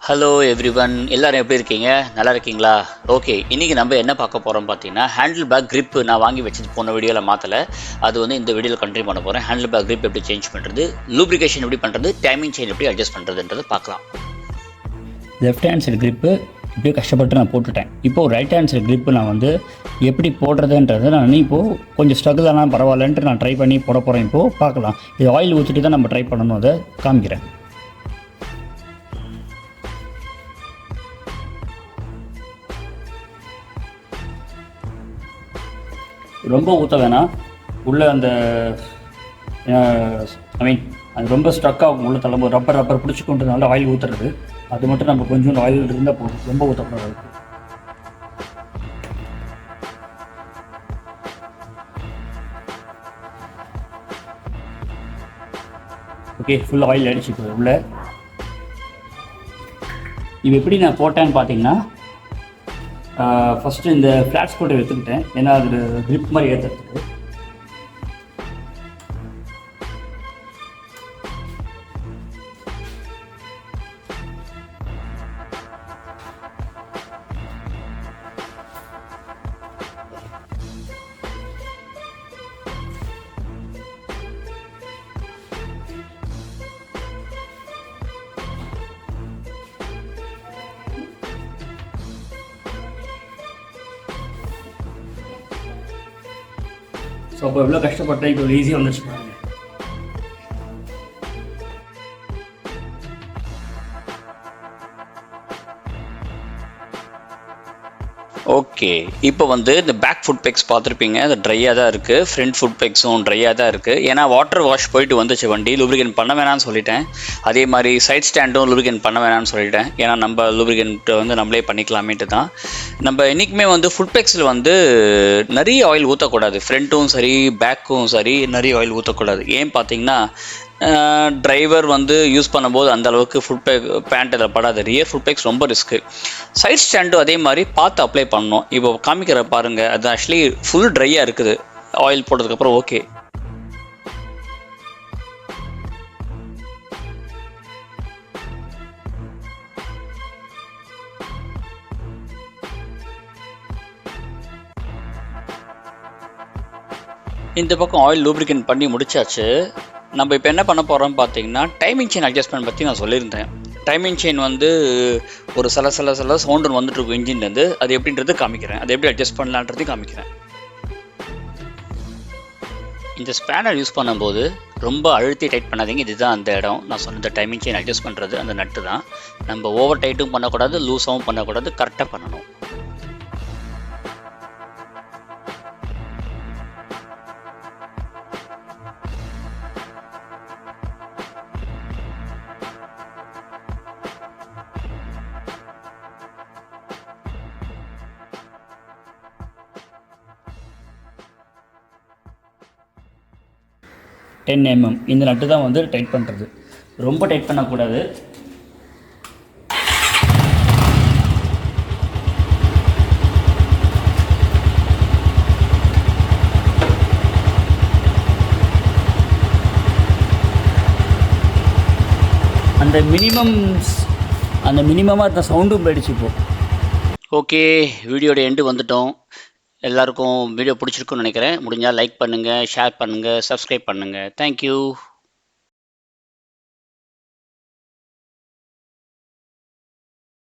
Hello everyone, எல்லாரும் எப்படி இருக்கீங்க? நல்லா இருக்கீங்களா? ஓகே, இன்றைக்கி நம்ம என்ன பார்க்க போகிறோம் பார்த்தீங்கன்னா, ஹேண்டில் பேக் grip நான் வாங்கி வச்சது போன வீடியோவில் மாற்றலை. அது வந்து இந்த வீடியோவில் கண்டினியூ பண்ண போகிறேன். ஹேண்டில் பேக் grip எப்படி சேஞ்ச் பண்ணுறது, லூப்ரிகேஷன் எப்படி பண்ணுறது, டைமிங் செயின் எப்படி அட்ஜஸ்ட் பண்ணுறதுன்றது பார்க்கலாம். லெஃப்ட் ஹேண்ட் சைடு grip இப்படியே கஷ்டப்பட்டு நான் போட்டுட்டேன். இப்போது ரைட் ஹேண்ட் சைடு grip நான் வந்து எப்படி போடுறதுன்றதை நான் இப்போது கொஞ்சம் ஸ்ட்ரகிள் ஆனால் பரவாயில்லன்ட்டு நான் ட்ரை பண்ணி போட போகிறேன். இப்போது பார்க்கலாம். இது ஆயில் ஊற்றிட்டு தான் நம்ம ட்ரை பண்ணணும், அதை காமிக்கிறேன். ரொம்ப ஊற்ற வேணாம். உள்ளே அந்த அது ரொம்ப ஸ்ட்ரக் ஆகும். உள்ள தள்ளும்போது ரப்பர் பிடிச்சிக்கொண்டதுனால ஆயில் ஊற்றுறது. அது மட்டும் நம்ம கொஞ்சம் ஆயில் இருந்தால் போதும், ரொம்ப ஊற்றக்கூடாது. ஓகே, ஃபுல் ஆயில் அடிச்சுக்குது உள்ள. இது எப்படி நான் போட்டேன்னு பார்த்தீங்கன்னா, ஃபஸ்ட்டு இந்த ஃப்ளாட் ஸ்க்ரூ எடுத்துக்கிட்டேன். ஏன்னா அது grip மாதிரி ஏற்றுறதுக்கு. ஸோ அப்போ எவ்வளோ கஷ்டப்பட்டேன், இப்போ ஈஸியாக வந்துச்சு பாருங்க. ஓகே, இப்போ வந்து இந்த பேக் ஃபுட் பெக்ஸ் பார்த்துருப்பீங்க. அது ட்ரையாக தான் இருக்குது. ஃப்ரண்ட் ஃபுட் பெக்ஸும் ட்ரையாக தான் இருக்குது. ஏன்னா வாட்டர் வாஷ் போயிட்டு வந்துச்சு வண்டி. லூப்ரிகேட் பண்ண வேணாம்னு சொல்லிட்டேன். அதே மாதிரி சைட் ஸ்டாண்டும் லூப்ரிகேட் பண்ண வேணாம்னு சொல்லிட்டேன். ஏன்னா நம்ம லூப்ரிகேட் வந்து நம்மளே பண்ணிக்கலாமேட்டு தான். நம்ம என்றைக்குமே வந்து ஃபுட் பெக்ஸில் வந்து நிறைய ஆயில் ஊற்றக்கூடாது. ஃப்ரண்ட்டும் சரி பேக்கும் சரி நிறைய ஆயில் ஊற்றக்கூடாது. ஏன் பார்த்தீங்கன்னா, டிரைவர் வந்து யூஸ் பண்ணும்போது அந்த அளவுக்கு ஃபுட் பேண்ட் இதில் படாது. ரியர் ஃபுட் பேக்ஸ் ரொம்ப ரிஸ்க்கு. சைட் ஸ்டாண்டும் அதே மாதிரி பார்த்து அப்ளை பண்ணணும். இப்போ காமிக்கிற பாருங்கள், அது ஆக்சுவலி ஃபுல் ட்ரையாக இருக்குது ஆயில் போட்டதுக்கப்புறம். ஓகே, இந்த பக்கம் ஆயில் லூப்ரிகேட் பண்ணி முடிச்சாச்சு. நம்ம இப்போ என்ன பண்ண போகிறோம் பார்த்தீங்கன்னா, டைமிங் செயின் அட்ஜஸ்ட்மெண்ட் பற்றி நான் சொல்லியிருந்தேன். டைமிங் செயின் வந்து ஒரு சில சவுண்டு வந்துட்டுருக்கும் இன்ஜின்லேருந்து. அது எப்படின்றது காமிக்கிறேன். அது எப்படி அட்ஜஸ்ட் பண்ணலான்றது காமிக்கிறேன். இந்த ஸ்பேனர் யூஸ் பண்ணும்போது ரொம்ப அழுத்தி டைட் பண்ணாதீங்க. இதுதான் அந்த இடம் நான் சொன்ன இந்த டைமிங் செயின் அட்ஜஸ்ட் பண்ணுறது. அந்த நட்டு தான். நம்ம ஓவர் டைட்டும் பண்ணக்கூடாது, லூஸாகவும் பண்ணக்கூடாது, கரெக்டாக பண்ணணும். mm இந்த நட்டு தான் வந்து டைட் பண்ணுறது. ரொம்ப டைட் பண்ணக்கூடாது. அந்த மினிமமாக இருந்த சவுண்டும் போயிடுச்சு இப்போ. ஓகே, வீடியோட எண்டு வந்துட்டோம். எல்லாருக்கும் வீடியோ பிடிச்சிருக்குன்னு நினைக்கிறேன். முடிஞ்சால் லைக் பண்ணுங்கள், ஷேர் பண்ணுங்கள், சப்ஸ்கிரைப் பண்ணுங்கள். தேங்க்யூ.